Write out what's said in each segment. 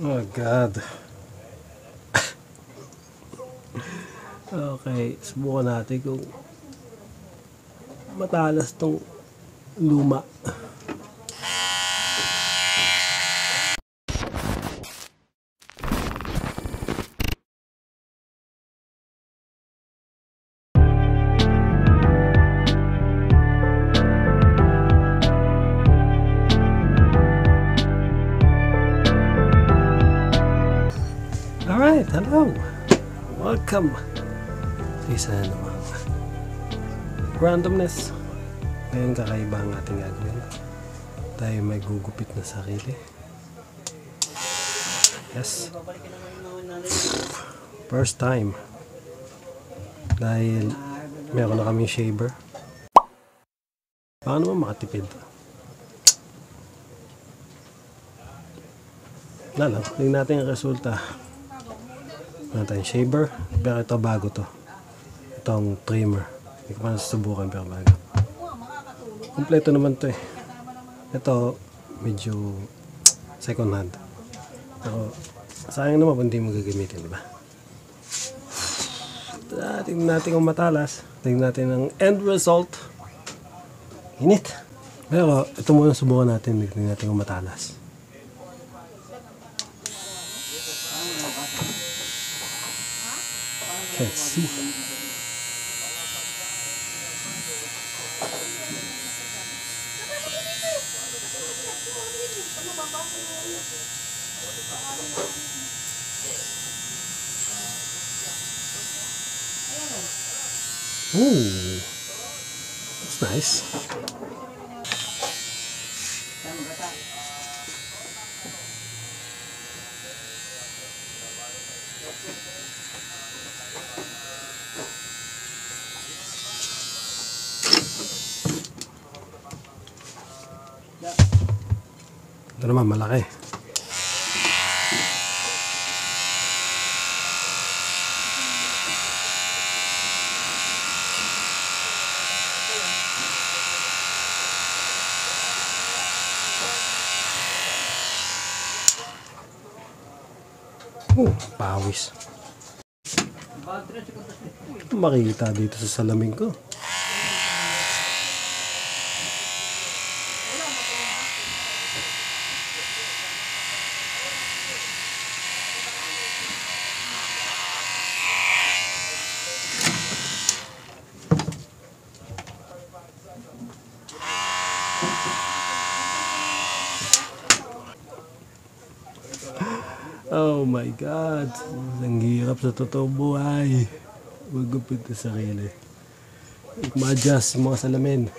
Oh God. Okay, subukan natin kung matalas tong luma. Alright, hello. Welcome. Isa na naman. Randomness. Ngayon kakaiba ang ating gagawin. Tayo may gugupit na sarili. Yes. First time. Dahil meron na kaming shaver. Baka naman makatipid. Lalo, tingnan natin ang resulta. Natin shaver. Pero ito bago to. Itong trimmer. Hindi ko pa nasusubukan pero bago. Kompleto naman to eh. Ito medyo second hand. Pero sayang naman kung hindi mo gagamitin, diba? Tingnan natin kung matalas. Tingnan natin ang end result. Init. Pero ito muna subukan natin. Tingnan natin kung matalas. Let's see. Ooh, that's nice. Ito naman malaki. Pawis. Makikita dito sa salamin ko. Oh my God, ang hirap sa totoong buhay. Magupit na sarili. Ma-adjust mga salamin.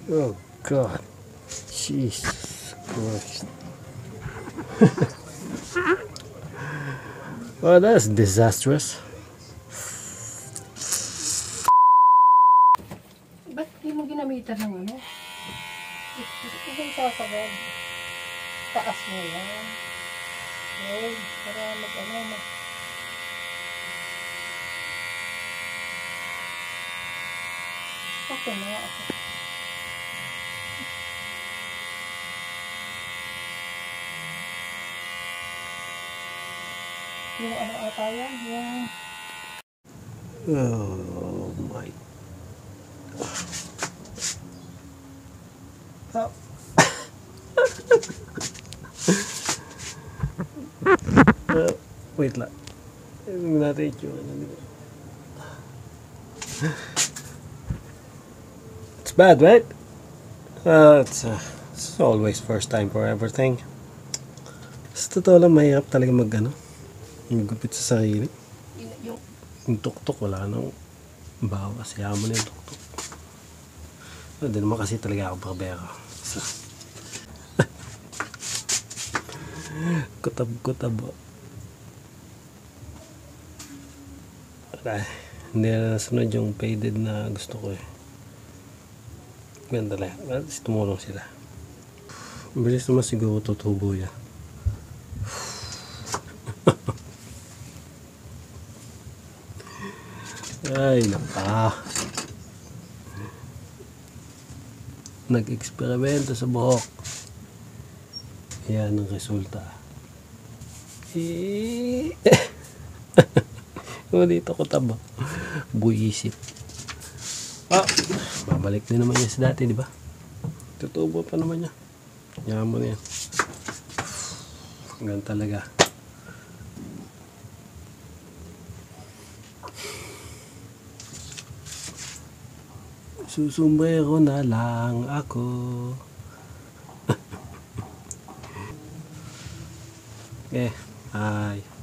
Oh God. Jesus Christ. Well, that's disastrous. Ba't di mo ginamitan ng ano? Hindi sasagad. Taas mo yan. Okay, para mag-ano mo. Okay na ako. Yung ano ata yan? Yung... Oh my. Oh. Wait lang. Tingnan natin yung It's bad, right? It's always first time for everything. Sa totoo lang, mahirap talaga magupit sa sarili. Yung tuktok, wala nang bawas. Hayaan mo na yung tuktok. Hindi naman kasi talaga ako barbero. So, kutab-kutab. Wala. Hindi na nasunod yung faded na gusto ko eh. Ganda lang. At tumulong sila. Bilis naman siguro tutubo yan. Ay, naka. Nag-eksperimento sa buhok. Yan ang resulta. Dito ko taba. Buisit. Babalik din naman niya sa dati, di ba? Tutubo pa naman niya. Yan mo na yan. Hanggang talaga. Susumbrero na lang ako. Okay, bye.